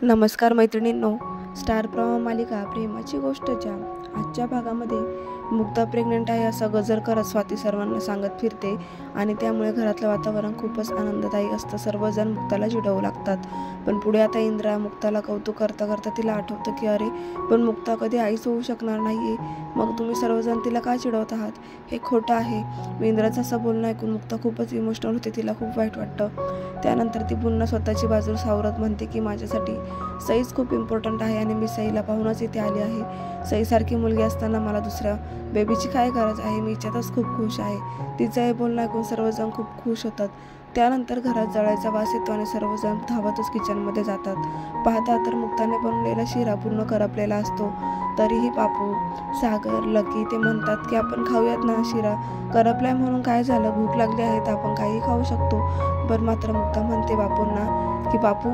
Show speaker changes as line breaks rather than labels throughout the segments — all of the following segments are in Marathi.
नमस्कार मैत्रिणींनो, स्टार प्रवाह मालिका प्रेमाची गोष्ट ज्या आजच्या भागामध्ये मुक्ता प्रेग्नेंट आहे असा गजर करत स्वाती सर्वांना सांगत फिरते आणि त्यामुळे घरातलं वातावरण खूपच आनंददायी असतं। सर्वजण मुक्ताला चिडवू लागतात, पण पुढे आता इंद्रा मुक्ताला कौतुक करता करता तिला आठवतं की अरे पण मुक्ता कधी आईच होऊ शकणार नाहीये, मग तुम्ही सर्वजण तिला का चिडवत आहात, हे खोटं आहे। इंद्राचं असं बोलणं ऐकून मुक्ता खूपच इमोशनल होते, तिला खूप वाईट वाटतं। त्यानंतर ती पुन्हा स्वतःची बाजू सावरत म्हणते की माझ्यासाठी सईच खूप इम्पॉर्टंट आहे आणि मी सईला पाहूनच इथे आली आहे। सईसारखी मुलगी असताना मला दुसऱ्या बेबीची काय गरज आहे, मी हिच्यातच खूप खुश आहे। तिचं हे बोलणं ऐकून सर्वजण खूप खुश होतात। त्यानंतर घरात जळायचा वास येतो आणि सर्वजण धावतच किचनमध्ये जातात। पाहता तर मुक्ताने बनवलेला शिरा पूर्ण करपलेला असतो, तरीही पापू, सागर, लकी ते म्हणतात की आपण खाऊयात ना शिरा, करपलाय म्हणून काय झालं, भूक लागली आहे तर आपण काही खाऊ शकतो। पण मात्र मुक्ता म्हणते बापूंना की बापू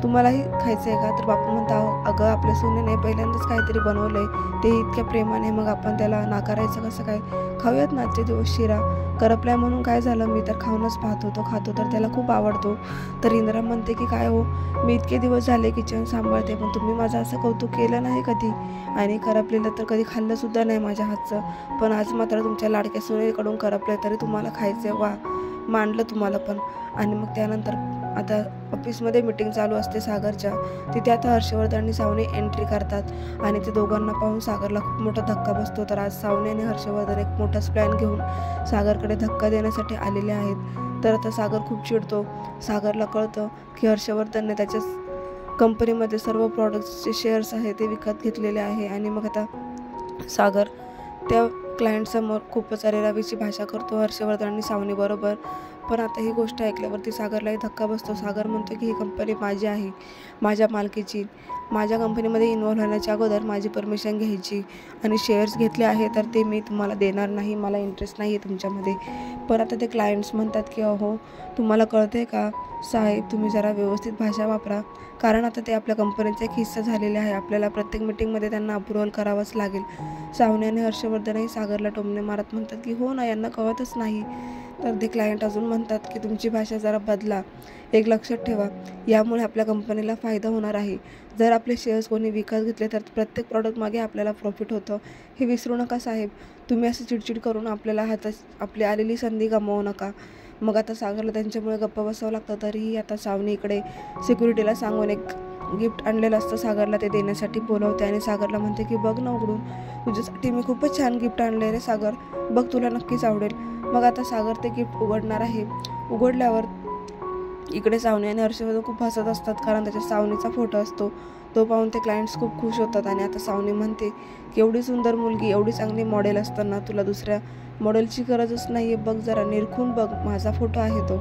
तुम्हालाही खायचं आहे का, तर बापू म्हणता अगं आपल्या सुनेने पहिल्यांदाच काहीतरी बनवलंय ते इतक्या प्रेमाने, मग आपण त्याला नाकारायचं कसं काय, खाऊयात ना आजचे दिवस शिरा, करपलाय म्हणून काय झालं, मी तर खाऊनच पाहतो, तो खातो तर त्याला खूप आवडतो। तर इंद्रा म्हणते की काय हो, मी इतके दिवस झाले किचन सांभाळते पण तुम्ही माझं असं कौतुक केलं नाही कधी, आणि करपलेलं तर कधी खाल्लं सुद्धा नाही माझ्या हातचं, पण आज मात्र तुमच्या लाडक्या सुनेकडून करपलंय तरी तुम्हाला खायचं, वा मांडलं तुम्हाला पण। आणि मग त्यानंतर आता ऑफिसमध्ये मीटिंग चालू असते सागरच्या, तिथे आता हर्षवर्धन आणि सावनी एंट्री करतात आणि ते दोघांना पाहून सागरला खूप मोठा धक्का बसतो। तर आज सावनी आणि हर्षवर्धन एक मोठाच प्लॅन घेऊन सागरकडे धक्का देण्यासाठी आलेले आहेत। तर आता सागर खूप चिडतो, सागरला कळतं की हर्षवर्धनने त्याच्याच कंपनीमध्ये सर्व प्रॉडक्ट्सचे शेअर्स आहे ते विकत घेतलेले आहे, आणि मग आता सागर त्या क्लायंटसमोर खूपच अरेरावीची भाषा करतो हर्षवर्धन आणि सावनी बरोबर। पण आता ही गोष्ट ऐकल्यावरती सागरलाही धक्का बसतो। सागर म्हणतो की ही कंपनी माझी आहे, माझ्या मालकीची, माझ्या कंपनीमध्ये इन्व्हॉल्व होण्याच्या अगोदर माझी परमिशन घ्यायची, आणि शेअर्स घेतले आहे तर ते मी तुम्हाला देणार नाही, मला इंटरेस्ट नाही आहे तुमच्यामध्ये। पण आता ते क्लायंट्स म्हणतात की अहो तुम्हाला कळते का साहेब, तुम्ही जरा व्यवस्थित भाषा वापरा, कारण आता ते आपल्या कंपनीचा एक हिस्सा झालेले आहे, आपल्याला प्रत्येक मीटिंगमध्ये त्यांना अप्रुव्हल करावंच लागेल। सावनी आणि हर्षवर्धनही सागरला टोमणे मारत म्हणतात की हो ना, यांना कळतच नाही। तर ते क्लायंट अजून म्हणतात की तुमची भाषा जरा बदला, एक लक्षात ठेवा, यामुळे आपल्या कंपनीला फायदा होणार आहे, जर आपले शेअर्स कोणी विकत घेतले तर प्रत्येक प्रॉडक्ट मागे आपल्याला प्रॉफिट होतं, हे विसरू नका साहेब, तुम्ही असं चिडचिड करून आपली आलेली संधी गमावू नका। मग आता सागरला त्यांच्यामुळे गप्प बसावं लागतं, तरीही आता सावनी इकडे सिक्युरिटीला सांगून एक गिफ्ट आणलेलं असतं सागरला, ते देण्यासाठी बोलवते आणि सागरला म्हणते की बघ ना उघडून, तुझ्यासाठी मी खूपच छान गिफ्ट आणले रे सागर, बघ तुला नक्कीच आवडेल। मग आता सागर ते गिफ्ट उघडणार आहे। उघडल्यावर इकडे सावनी आणि हर्षवर्धन खूप हसत असतात, कारण त्याच्या सावनीचा फोटो असतो, तो पाहून ते क्लायंट्स खूप खुश होतात। आणि आता सावनी म्हणते की एवढी सुंदर मुलगी, एवढी चांगली मॉडेल असताना तुला दुसऱ्या मॉडेलची गरजच नाही आहे, बघ जरा निरखून बघ, माझा फोटो आहे तो।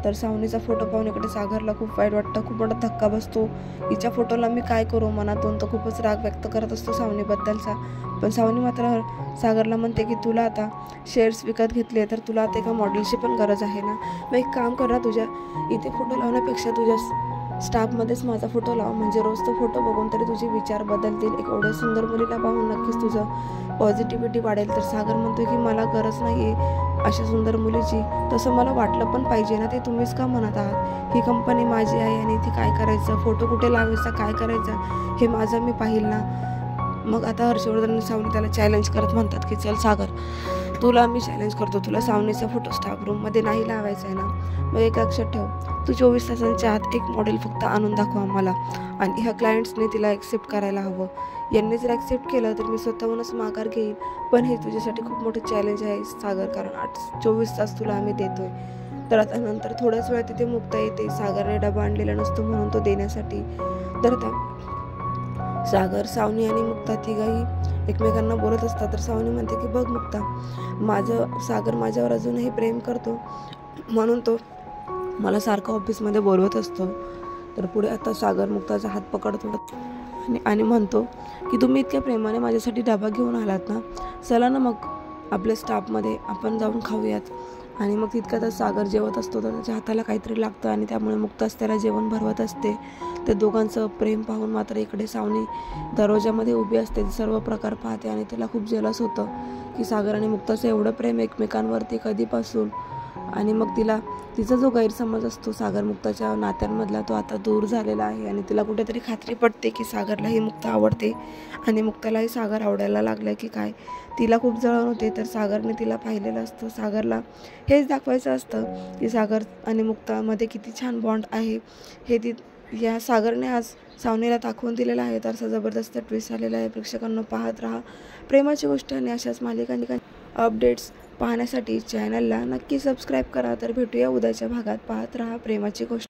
तर सावनीचा फोटो पाहून इकडे सागरला खूप वाईट वाटतं, खूप मोठा धक्का बसतो, हिच्या फोटोला मी काय करू, मनातून तो खूपच राग व्यक्त करत असतो सावनीबद्दलचा। पण सावनी मात्र सागरला म्हणते की तुला आता शेअर्स विकत घेतले तर तुला आता एका मॉडेलची पण गरज आहे ना, मग एक काम कर ना, तुझ्या इथे फोटो लावण्यापेक्षा तुझ्या स्टाफमध्येच माझा फोटो लाव, म्हणजे रोज तो फोटो बघून तरी तुझे विचार बदलतील, एक एवढ्या सुंदर मुलीला पाहून नक्कीच तुझं पॉझिटिव्हिटी वाढेल। तर सागर म्हणतोय की मला गरज नाही आहे अशा सुंदर मुलीची, तसं मला वाटलं पण पाहिजे ना, ते तुम्हीच का म्हणत आहात, ही कंपनी माझी आहे आणि ती काय करायचं, फोटो कुठे लावायचा, काय करायचं हे माझं मी पाहिल ना। मग आता हर्षवर्धन आणि सावनी त्याला चॅलेंज करत म्हणतात की चल सागर, तुला मी चॅलेंज करतो, तुला सावनीचा फोटो स्टाफ रूममध्ये नाही लावायचा आहे ना, मग एक लक्षात ठेव, तू 24 तासांच्या आत एक मॉडेल फक्त आणून दाखव आम्हाला, आणि ह्या क्लायंट्सने तिला ॲक्सेप्ट करायला हवं, यांनी जर ॲक्सेप्ट केलं तर मी स्वतःहूनच माघार घेईन, पण हे तुझ्यासाठी खूप मोठं चॅलेंज आहे सागर, कारण 24 तास तुला आम्ही देतोय। तर आता नंतर थोड्याच वेळ तिथे मुक्ता येते, सागरने डबा आणलेला नसतो म्हणून तो देण्यासाठी। तर आता सागर, सावनी आणि मुक्ता तिघाही एकमेकांना बोलत असतात। तर सावनी म्हणते की बघ मुक्ता, माझं सागर माझ्यावर अजूनही प्रेम करतो, म्हणून तो मला सारखं ऑफिसमध्ये बोलवत असतो। तर पुढे आता सागर मुक्ताचा हात पकडतो आणि म्हणतो की तुम्ही इतक्या प्रेमाने माझ्यासाठी डबा घेऊन आलात ना, चला ना मग आपल्या स्टाफमध्ये आपण जाऊन खाऊयात। आणि मग तितक्यातच सागर जेवत असतो, तर त्याच्या हाताला काहीतरी लागतं आणि त्यामुळे मुक्ताच त्याला जेवण भरवत असते। ते दोघांचं प्रेम पाहून मात्र इकडे सावनी दरवाजामध्ये उभी असते, सर्व प्रकार पाहते आणि तिला खूप जेलस होतं की सागर आणि मुक्ताचं एवढं प्रेम एकमेकांवरती कधीपासून, आणि मग तिचा जो गैरसमज असतो सागर मुक्ताच्या नात्यांमधला तो आता दूर झालेला आहे आणि तिला कुठेतरी खात्री पडते की सागरलाही मुक्ता आवडते आणि मुक्तालाही सागर आवडायला लागलं की काय. तिला खूप जळण होते, तर सागरने तिला पाहिलेलं असतं. सागरला हेच दाखवायचं असतं की सागर आणि मुक्तामध्ये किती छान बॉन्ड आहे. हे या सागरने आज सावनीला दाखवून दिलेलं आहे. तर असा जबरदस्त ट्विस्ट आलेला आहे. प्रेक्षकांना पाहत राहा प्रेमाची गोष्ट आणि अशाच मालिकांची अपडेट्स पाहण्यासाठी चॅनलला नक्की सबस्क्राईब करा. तर भेटूया उद्याच्या भागात. पाहत राहा प्रेमाची गोष्ट.